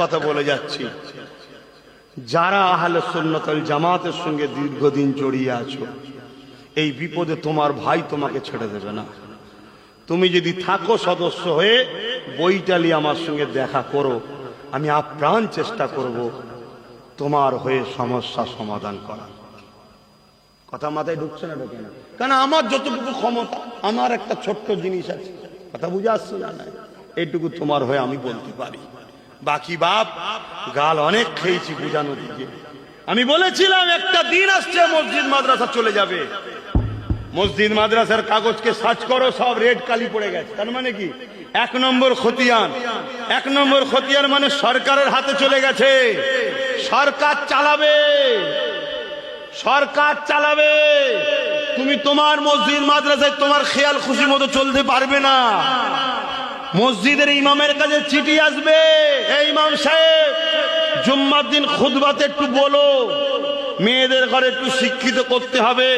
কথা বলে যাচ্ছি, যারা আহলে সুন্নাত ওয়াল জামাতের সঙ্গে দীর্ঘদিন জড়িয়ে আছো, এই বিপদে তোমার ভাই তোমাকে ছেড়ে দেবে না। তুমি যদি থাকো সদস্য হয়ে বইটালি আমার সঙ্গে দেখা করো, আমি আপ্রাণ চেষ্টা করব তোমার হয়ে সমস্যা সমাধান করা। কথা মাথায় ঢুকছে না? ঢোকে না? কারণ আমার যতটুকু ক্ষমতা, আমার একটা ছোট্ট জিনিস আছে, কথা বুঝে আসছে না? এইটুকু তোমার হয়ে আমি বলতে পারি। বাকি বাপ গাল অনেক খেয়েছি বুঝানো দিকে। আমি বলেছিলাম একটা দিন আসছে মসজিদ মাদ্রাসা চলে যাবে। মসজিদ মাদ্রাসার কাগজকে সার্চ করো, সব রেড কালি পড়ে গেছে। তার মানে কি? 1 নম্বর খতিয়ান। 1 নম্বর খতিয়ান মানে সরকারের হাতে চলে গেছে। সরকার চালাবে, সরকার চালাবে। তুমি তোমার মসজিদ মাদ্রাসায় তোমার খেয়াল খুশি মতো চলতে পারবে না। মসজিদের ইমামের কাছে চিঠি আসবে, এই ইমাম সাহেব জুম্মার দিন খুতবাতে একটু বলো, মেয়েদের ঘরে একটু শিক্ষিত করতে হবে।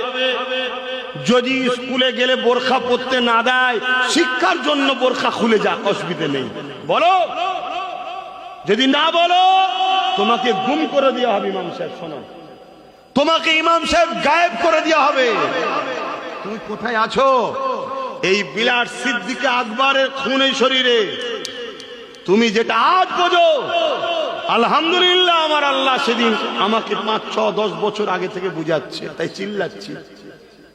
যদি স্কুলে গেলে বোরখা পরতে না দেয়, শিক্ষার জন্য বোরখা খুলে যাক, অসুবিধা নেই, বলো। যদি না বলো তোমাকে গুম করে দেওয়া হবে। ইমাম সাহেব শোনো, তোমাকে ইমাম সাহেব গায়েব করে দেওয়া হবে। তুমি কোথায় আছো? এই বিলাট সিদ্দিক আকবরের খুনের শরীরে তুমি যেটা আজ বোঝো। আলহামদুলিল্লাহ, আমার আল্লাহ সেদিন আমাকে 5, 6, 10 বছর আগে থেকে বুঝাচ্ছে, তাই চিল্লাচ্ছি।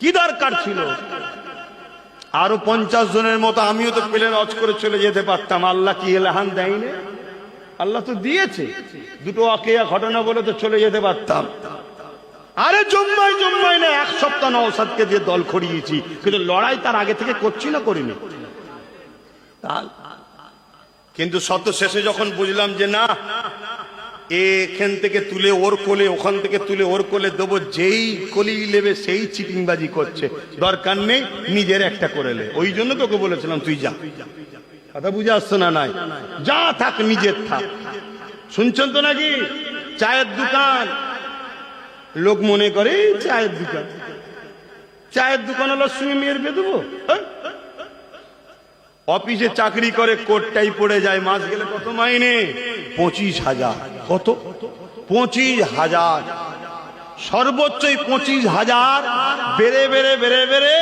কি দরকার ছিল? আরো 50 জনের মতো আমিও তো প্লেন লঞ্চ করে চলে যেতে পারতাম। আল্লাহ কি এলাহান দেয়নি? আল্লাহ তো দিয়েছে। দুটো ওয়াকিয়া ঘটনা বলে তো চলে যেতে পারতাম। আরে জম্মাই জম্মাই না, 1 সপ্তাহ নওশাদকে দিয়ে দল খড়িয়েছি, কিন্তু লড়াই তার আগে থেকে করছি না, করিনি। কিন্তু শত শেষে যখন বুঝলাম যে না, এখান থেকে তুলে ওর কোলে, ওখান থেকে তুলে ওর কোলে দেবো, যেই কলি নেবে সেই চিটিংবাজি করছে, দরকার নেই, নিজের একটা করে লে। ওই জন্য তোকে বলেছিলাম তুই যা। কথা বুঝে আসছো না? নাই, যা থাক, নিজের থাক। শুনছেন তো নাকি? চায়ের দোকান, লোক মনে করে চায়ের দোকান, চায়ের দোকান হলো সঙ্গে মেয়ের বিয়ে দেবো। অফিসে চাকরি করে, কোটটাই পড়ে যায়, মাস গেলে কত মাইনে? 25,000। কত? 25,000। সর্বোচ্চই 25,000, বেড়ে বেড়ে বেড়ে বেড়ে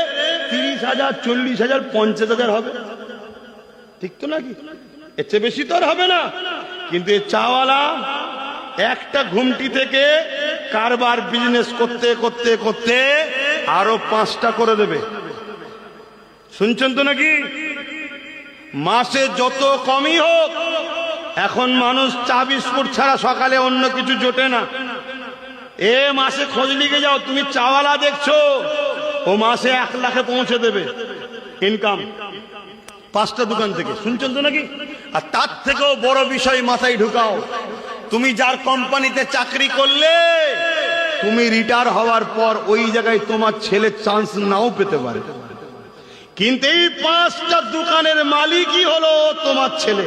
30,000, 40,000, 50,000 হবে। ঠিক তো নাকি? এর চেয়ে বেশি তো আর হবে না। কিন্তু এই চাওয়ালা একটা ঘুমটি থেকে কারবার বিজনেস করতে করতে করতে আরো 5টা করে দেবে। শুনছেন তো নাকি? মাসে যত কমই হোক, এখন মানুষ চা বিস্কুট ছাড়া সকালে অন্য কিছু জোটে না। এ মাসে খোঁজ লিখে যাও, তুমি চাওয়ালা দেখছো, ও মাসে 1 লাখে পৌঁছে দেবে ইনকাম 5টা দোকান থেকে। শুনছেন তো নাকি? আর তার থেকেও বড় বিষয় মাথায় ঢুকাও, তুমি যার কোম্পানিতে চাকরি করলে, তুমি রিটায়ার হওয়ার পর ওই জায়গায় তোমার ছেলে চান্স নাও পেতে পারে, কিন্তু এই 5টা দোকানের মালিকই হলো তোমার ছেলে।